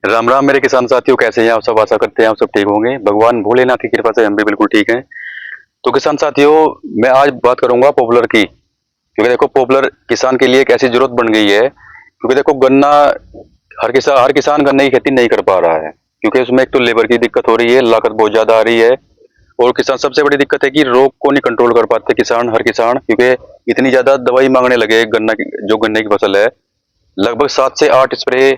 राम राम मेरे किसान साथियों, कैसे हैं आप सब। आशा करते हैं आप सब ठीक होंगे। भगवान भोलेनाथ की कृपा से हम भी बिल्कुल ठीक हैं। तो किसान साथियों, मैं आज बात करूंगा पॉपुलर की, क्योंकि देखो पॉपुलर किसान के लिए एक ऐसी जरूरत बन गई है। क्योंकि देखो गन्ना, हर किसान गन्ने की खेती नहीं कर पा रहा है, क्योंकि उसमें एक तो लेबर की दिक्कत हो रही है, लागत बहुत ज्यादा आ रही है। और किसान, सबसे बड़ी दिक्कत है कि रोग को नहीं कंट्रोल कर पाते हर किसान, क्योंकि इतनी ज्यादा दवाई मांगने लगे। जो गन्ने की फसल है, लगभग 7 से 8 स्प्रे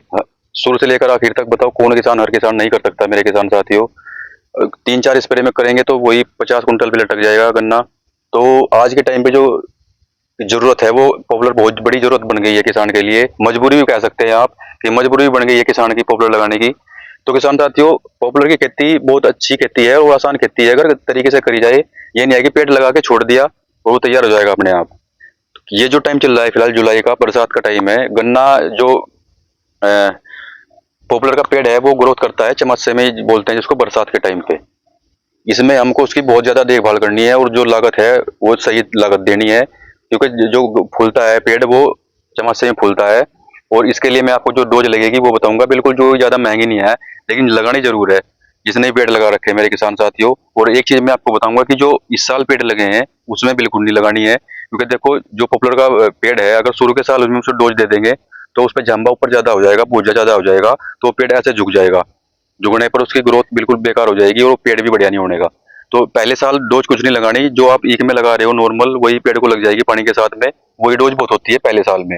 शुरू से लेकर आखिर तक। बताओ कौन किसान, हर किसान नहीं कर सकता मेरे किसान साथियों। 3-4 स्प्रे में करेंगे तो वही 50 कुंटल भी लटक जाएगा गन्ना। तो आज के टाइम पे जो जरूरत है, वो पॉपुलर बहुत बड़ी जरूरत बन गई है किसान के लिए। मजबूरी भी कह सकते हैं आप कि मजबूरी भी बन गई है किसान की पॉपुलर लगाने की। तो किसान साथियों, पॉपुलर की खेती बहुत अच्छी खेती है और आसान खेती है अगर तरीके से करी जाए। ये नहीं है कि पेड़ लगा के छोड़ दिया और वो तैयार हो जाएगा अपने आप। ये जो टाइम चल रहा है फिलहाल, जुलाई का बरसात का टाइम है। गन्ना जो पॉपुलर का पेड़ है वो ग्रोथ करता है चमत्से में, बोलते हैं जिसको, बरसात के टाइम पे। इसमें हमको उसकी बहुत ज्यादा देखभाल करनी है और जो लागत है वो सही लागत देनी है, क्योंकि जो फूलता है पेड़ वो चमत्से में फूलता है। और इसके लिए मैं आपको जो डोज लगेगी वो बताऊंगा। बिल्कुल जो ज्यादा महंगी नहीं है, लेकिन लगानी जरूर है जिसने भी पेड़ लगा रखे हैं मेरे किसान साथियों। और एक चीज मैं आपको बताऊंगा कि जो इस साल पेड़ लगे हैं उसमें बिल्कुल नहीं लगानी है, क्योंकि देखो जो पॉपुलर का पेड़ है, अगर शुरू के साल उसमें उसे डोज दे देंगे तो उस पर जंबा ऊपर ज्यादा हो जाएगा, भूजा ज्यादा हो जाएगा, तो पेड़ ऐसे झुक जाएगा। झुकने पर उसकी ग्रोथ बिल्कुल बेकार हो जाएगी और पेड़ भी बढ़िया नहीं होने का। तो पहले साल डोज कुछ नहीं लगानी, जो आप ईख में लगा रहे हो नॉर्मल, वही पेड़ को लग जाएगी पानी के साथ में। वही डोज बहुत होती है पहले साल में।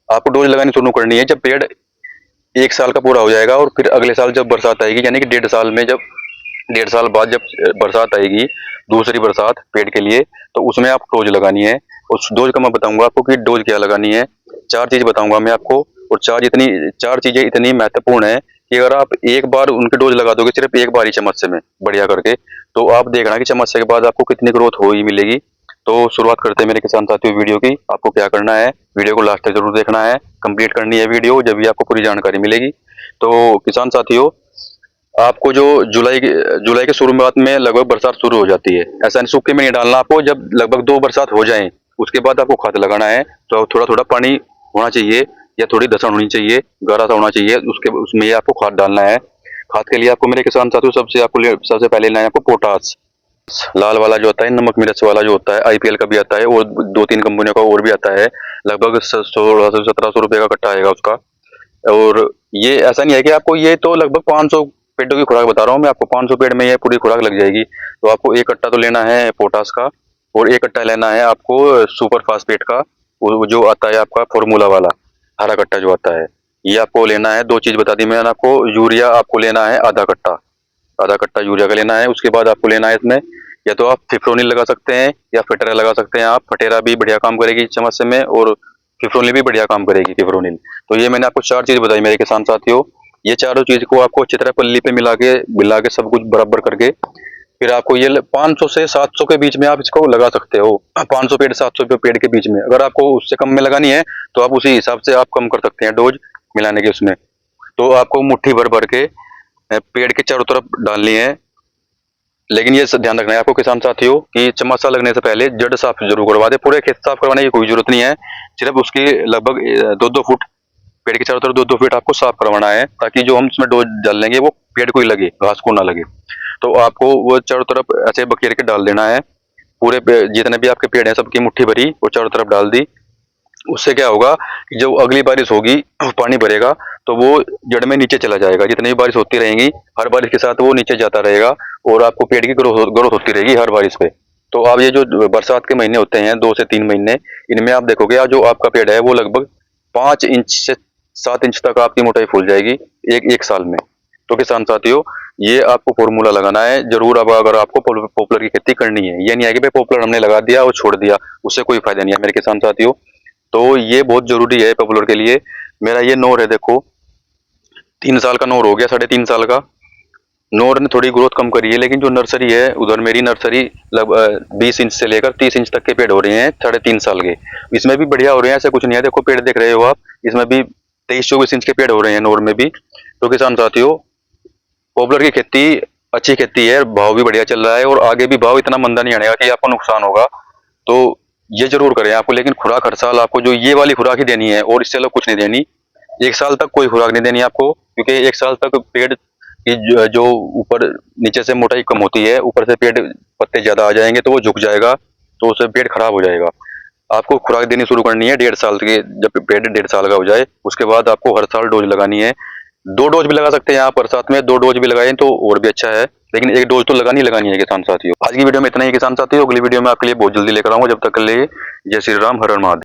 आपको डोज लगानी शुरू करनी है जब पेड़ 1 साल का पूरा हो जाएगा, और फिर अगले साल जब बरसात आएगी, यानी कि 1.5 साल में, जब 1.5 साल बाद जब बरसात आएगी, दूसरी बरसात पेड़ के लिए, तो उसमें आप डोज लगानी है। उस डोज का मैं बताऊंगा आपको कि डोज क्या लगानी है। 4 चीज बताऊंगा मैं आपको। और 4 चीजें इतनी महत्वपूर्ण है कि अगर आप एक बार उनके डोज लगा दोगे, सिर्फ एक बार ही चम्मच में बढ़िया करके, तो आप देखना कि चम्मच के बाद आपको कितनी ग्रोथ हो ही मिलेगी। तो शुरुआत करते हैं मेरे किसान साथियों वीडियो की। आपको क्या करना है, वीडियो को लास्ट तक जरूर देखना है, कंप्लीट करनी है वीडियो, जब भी आपको पूरी जानकारी मिलेगी। तो किसान साथियों, आपको जो जुलाई के शुरुआत में लगभग बरसात शुरू हो जाती है। ऐसा नहीं सूखे में नहीं डालना आपको। जब लगभग 2 बरसात हो जाएं उसके बाद आपको खाद लगाना है। तो थोड़ा थोड़ा पानी होना चाहिए, या थोड़ी धसण होनी चाहिए, गाढ़ा सा होना चाहिए, उसमें ये आपको खाद डालना है। खाद के लिए आपको मेरे किसान साथियों सबसे पहले लेना है आपको पोटास। लाल वाला जो होता है, नमक मिर्च वाला जो होता है, आईपीएल का भी आता है, और 2-3 कंपनियों का और भी आता है। लगभग 1600-1700 रुपये का कट्टा आएगा उसका। और ये ऐसा नहीं है कि आपको, ये तो लगभग 500 पेड़ों की खुराक बता रहा हूँ मैं आपको। 500 पेड़ में ये पूरी खुराक लग जाएगी। तो आपको एक कट्टा तो लेना है पोटास का, और एक कट्टा लेना है आपको सुपर फास्फेट का, वो जो आता है आपका फॉर्मूला वाला, हरा कट्टा जो आता है, ये आपको लेना है। 2 चीज बता दी मैंने आपको। यूरिया आपको लेना है आधा कट्टा, आधा कट्टा यूरिया का लेना है। उसके बाद आपको लेना है इसमें, या तो आप फिफ्रोनिल लगा सकते हैं या फटेरा लगा सकते हैं। आप फटेरा भी बढ़िया काम करेगी चमच में, और फिफ्रोनिल भी बढ़िया काम करेगी, फिफ्रोनिल। तो ये मैंने आपको 4 चीज बताई मेरे किसान साथियों। ये चारों चीज को आपको अच्छी तरह पल्ली पे मिला के सब कुछ बराबर करके, फिर आपको ये 500 से 700 के बीच में आप इसको लगा सकते हो। 500 पेड़ 700 पेड़ के बीच में। अगर आपको उससे कम में लगानी है तो आप उसी हिसाब से आप कम कर सकते हैं डोज मिलाने के उसमें। तो आपको मुट्ठी भर भर के पेड़ के चारों तरफ डालनी है। लेकिन ये ध्यान रखना है आपको किसान साथियों कि चमासा लगने से पहले जड़ साफ जरूर करवा दे। पूरे खेत साफ करवाने की कोई जरूरत नहीं है, सिर्फ उसकी लगभग 2-2 फुट, पेड़ के चारों तरफ 2-2 फीट आपको साफ करवाना है, ताकि जो हम इसमें डोज डाल लेंगे वो पेड़ को ही लगे, घास को ना लगे। तो आपको वो चारों तरफ ऐसे बखेर के डाल देना है। जितने भी आपके पेड़ हैं सबकी मुट्ठी भरी वो चारों तरफ डाल दी। उससे क्या होगा कि जब अगली बारिश होगी, पानी भरेगा, तो वो जड़ में नीचे चला जाएगा। जितनी भी बारिश होती रहेंगी, हर बारिश के साथ वो नीचे जाता रहेगा, और आपको पेड़ की ग्रोथ होती रहेगी हर बारिश पे। तो आप ये जो बरसात के महीने होते हैं, 2 से 3 महीने, इनमें आप देखोगे जो आपका पेड़ है वो लगभग 5 इंच से 7 इंच तक आपकी मोटाई फूल जाएगी एक एक साल में। तो किसान साथियों, ये आपको फॉर्मूला लगाना है जरूर। अब अगर आपको पॉपुलर की खेती करनी है, ये नहीं है कि भाई पॉपुलर हमने लगा दिया और छोड़ दिया, उससे कोई फायदा नहीं है मेरे किसान साथियों। तो ये बहुत जरूरी है पॉपुलर के लिए। मेरा ये नोर है, देखो 3 साल का नोर हो गया, 3.5 साल का नोर ने थोड़ी ग्रोथ कम करी है। लेकिन जो नर्सरी है उधर, मेरी नर्सरी लगभग 20 इंच से लेकर 30 इंच तक के पेड़ हो रहे हैं 3.5 साल के। इसमें भी बढ़िया हो रहे हैं, ऐसा कुछ नहीं है। देखो पेड़ देख रहे हो आप, इसमें भी 23-24 इंच के पेड़ हो रहे हैं नोर में भी। तो किसान साथियों, पॉपुलर की खेती अच्छी खेती है, भाव भी बढ़िया चल रहा है, और आगे भी भाव इतना मंदा नहीं आएगा कि आपको नुकसान होगा। तो ये जरूर करें आपको। लेकिन खुराक हर साल आपको जो ये वाली खुराक ही देनी है, और इससे अलग कुछ नहीं देनी। 1 साल तक कोई खुराक नहीं देनी है आपको, क्योंकि 1 साल तक पेड़ की जो ऊपर नीचे से मोटाई कम होती है, ऊपर से पेड़ पत्ते ज़्यादा आ जाएँगे तो वो झुक जाएगा, तो उससे पेड़ खराब हो जाएगा। आपको खुराक देनी शुरू करनी है 1.5 साल के, जब पेड़ 1.5 साल का हो जाए, उसके बाद आपको हर साल डोज़ लगानी है। 2 डोज़ भी लगा सकते हैं आप बरसात में, 2 डोज़ भी लगाएँ तो और भी अच्छा है, लेकिन 1 डोज़ तो लगानी ही लगानी है किसान साथियों। आज की वीडियो में इतना ही किसान साथियों, अगली वीडियो में आपके लिए बहुत जल्दी लेकर आऊँगा, जब तक के लिए जय श्री राम, हर हर महादेव।